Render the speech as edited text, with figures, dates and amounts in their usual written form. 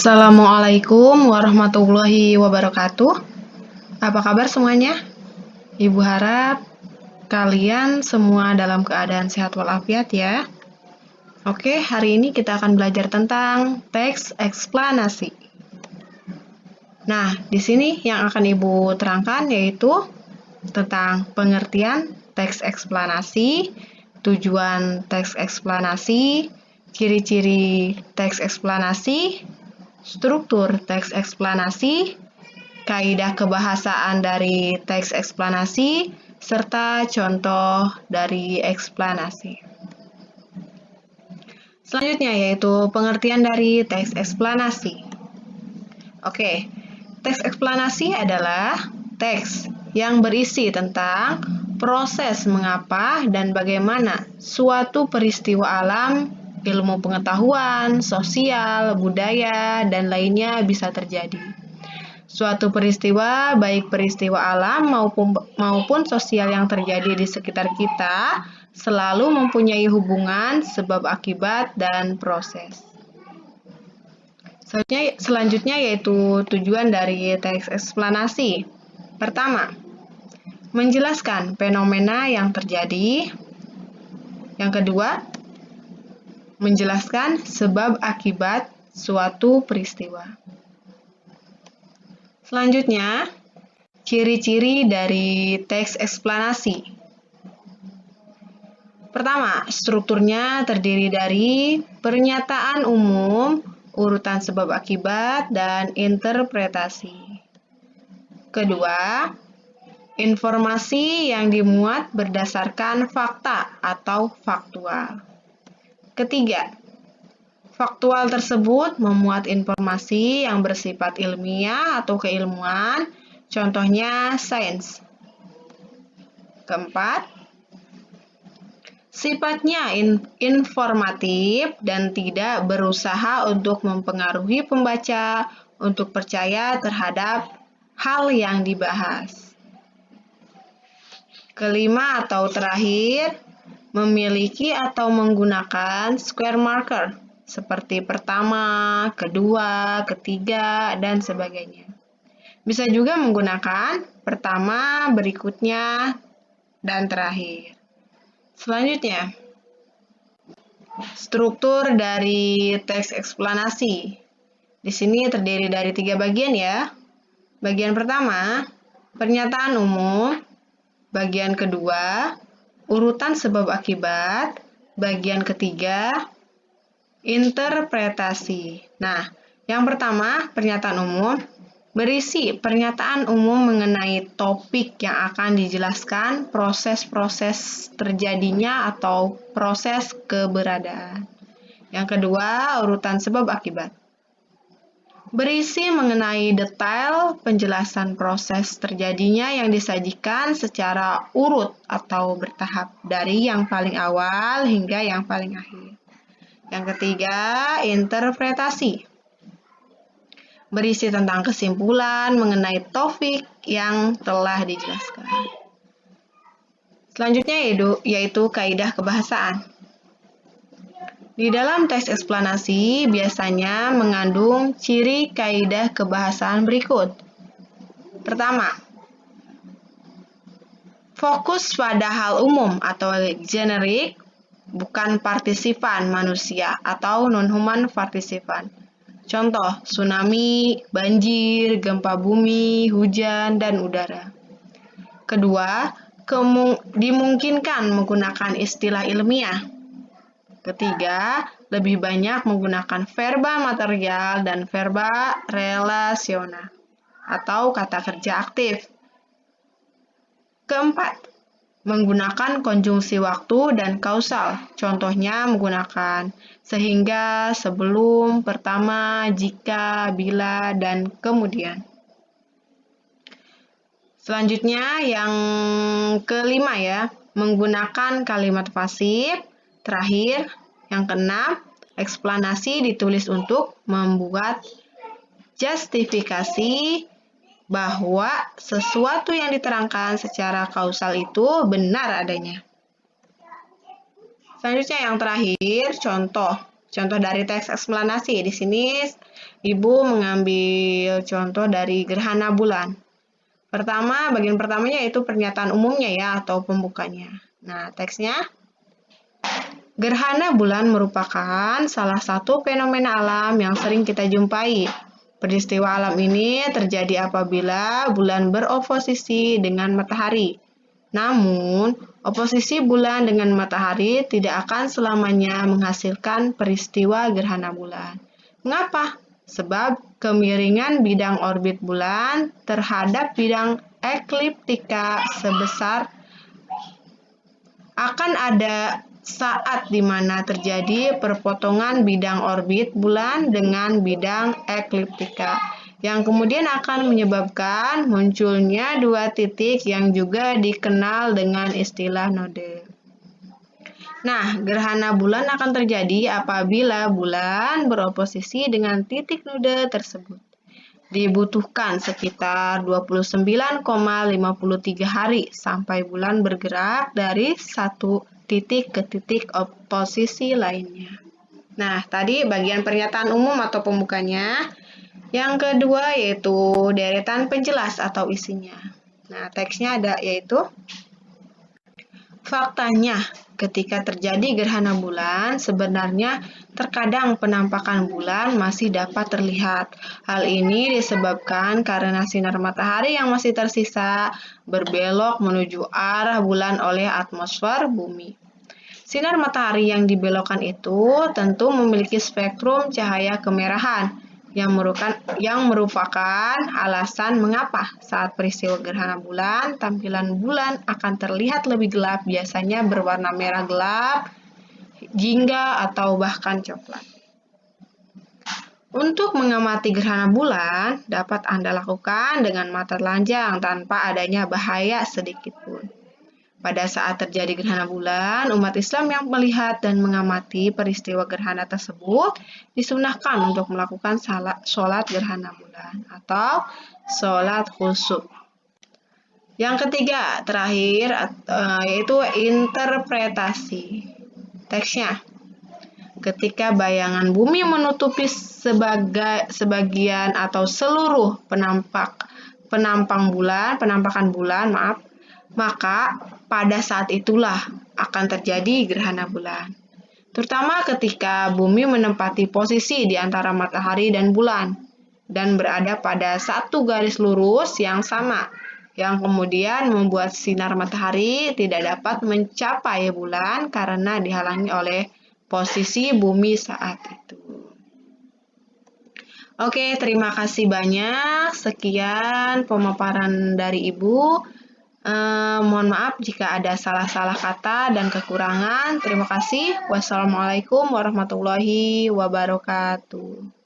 Assalamualaikum warahmatullahi wabarakatuh. Apa kabar semuanya? Ibu harap kalian semua dalam keadaan sehat walafiat ya. Oke, hari ini kita akan belajar tentang teks eksplanasi. Nah, di sini yang akan Ibu terangkan yaitu tentang pengertian teks eksplanasi, tujuan teks eksplanasi, ciri-ciri teks eksplanasi, struktur teks eksplanasi, kaidah kebahasaan dari teks eksplanasi, serta contoh dari eksplanasi. Selanjutnya yaitu pengertian dari teks eksplanasi. Oke, teks eksplanasi adalah teks yang berisi tentang proses mengapa dan bagaimana suatu peristiwa alam, ilmu pengetahuan, sosial, budaya, dan lainnya bisa terjadi. Suatu peristiwa, baik peristiwa alam maupun sosial yang terjadi di sekitar kita, selalu mempunyai hubungan sebab akibat dan proses. Selanjutnya yaitu tujuan dari teks eksplanasi. Pertama, menjelaskan fenomena yang terjadi. Yang kedua, menjelaskan sebab akibat suatu peristiwa. Selanjutnya, ciri-ciri dari teks eksplanasi. Pertama, strukturnya terdiri dari pernyataan umum, urutan sebab akibat, dan interpretasi. Kedua, informasi yang dimuat berdasarkan fakta atau faktual. Ketiga, faktual tersebut memuat informasi yang bersifat ilmiah atau keilmuan, contohnya sains. Keempat, sifatnya informatif dan tidak berusaha untuk mempengaruhi pembaca untuk percaya terhadap hal yang dibahas. Kelima atau terakhir, memiliki atau menggunakan square marker seperti pertama, kedua, ketiga, dan sebagainya. Bisa juga menggunakan pertama, berikutnya, dan terakhir. Selanjutnya, struktur dari teks eksplanasi. Di sini terdiri dari 3 bagian ya. Bagian pertama, pernyataan umum. Bagian kedua, urutan sebab akibat. Bagian ketiga, interpretasi. Nah, yang pertama, pernyataan umum berisi pernyataan umum mengenai topik yang akan dijelaskan, proses-proses terjadinya atau proses keberadaan. Yang kedua, urutan sebab akibat. Berisi mengenai detail penjelasan proses terjadinya yang disajikan secara urut atau bertahap dari yang paling awal hingga yang paling akhir. Yang ketiga, interpretasi. Berisi tentang kesimpulan mengenai topik yang telah dijelaskan. Selanjutnya yaitu kaidah kebahasaan. Di dalam teks eksplanasi biasanya mengandung ciri kaidah kebahasaan berikut. Pertama, fokus pada hal umum atau generik, bukan partisipan manusia atau non-human partisipan. Contoh, tsunami, banjir, gempa bumi, hujan, dan udara. Kedua, dimungkinkan menggunakan istilah ilmiah. Ketiga, lebih banyak menggunakan verba material dan verba relasional atau kata kerja aktif. Keempat, menggunakan konjungsi waktu dan kausal. Contohnya menggunakan sehingga, sebelum, pertama, jika, bila, dan kemudian. Selanjutnya yang kelima ya, menggunakan kalimat pasif. Terakhir, yang keenam, eksplanasi ditulis untuk membuat justifikasi bahwa sesuatu yang diterangkan secara kausal itu benar adanya. Selanjutnya yang terakhir, contoh. contoh dari teks eksplanasi. Di sini Ibu mengambil contoh dari gerhana bulan. Pertama, bagian pertamanya yaitu pernyataan umumnya ya, atau pembukanya. Nah, teksnya, gerhana bulan merupakan salah satu fenomena alam yang sering kita jumpai. Peristiwa alam ini terjadi apabila bulan beroposisi dengan matahari. Namun, oposisi bulan dengan matahari tidak akan selamanya menghasilkan peristiwa gerhana bulan. Mengapa? Sebab kemiringan bidang orbit bulan terhadap bidang ekliptika sebesar akan ada saat di mana terjadi perpotongan bidang orbit bulan dengan bidang ekliptika, yang kemudian akan menyebabkan munculnya dua titik yang juga dikenal dengan istilah node. Nah, gerhana bulan akan terjadi apabila bulan beroposisi dengan titik node tersebut. Dibutuhkan sekitar 29,53 hari sampai bulan bergerak dari satu titik ke titik oposisi lainnya. Nah, tadi bagian pernyataan umum atau pembukanya. Yang kedua yaitu deretan penjelas atau isinya. Nah, teksnya ada yaitu, faktanya, ketika terjadi gerhana bulan, sebenarnya terkadang penampakan bulan masih dapat terlihat. Hal ini disebabkan karena sinar matahari yang masih tersisa berbelok menuju arah bulan oleh atmosfer bumi. Sinar matahari yang dibelokkan itu tentu memiliki spektrum cahaya kemerahan, yang merupakan alasan mengapa saat peristiwa gerhana bulan, tampilan bulan akan terlihat lebih gelap, biasanya berwarna merah gelap, jingga, atau bahkan coklat. Untuk mengamati gerhana bulan, dapat Anda lakukan dengan mata telanjang tanpa adanya bahaya sedikitpun. Pada saat terjadi gerhana bulan, umat Islam yang melihat dan mengamati peristiwa gerhana tersebut disunahkan untuk melakukan sholat gerhana bulan atau sholat khusyuk. Yang ketiga, terakhir, yaitu interpretasi. Teksnya, ketika bayangan bumi menutupi sebagian atau seluruh penampakan bulan, maka pada saat itulah akan terjadi gerhana bulan. Terutama ketika bumi menempati posisi di antara matahari dan bulan dan berada pada satu garis lurus yang sama, yang kemudian membuat sinar matahari tidak dapat mencapai bulan karena dihalangi oleh posisi bumi saat itu. Oke, terima kasih banyak. Sekian pemaparan dari Ibu. Mohon maaf jika ada salah-salah kata dan kekurangan. Terima kasih. Wassalamualaikum warahmatullahi wabarakatuh.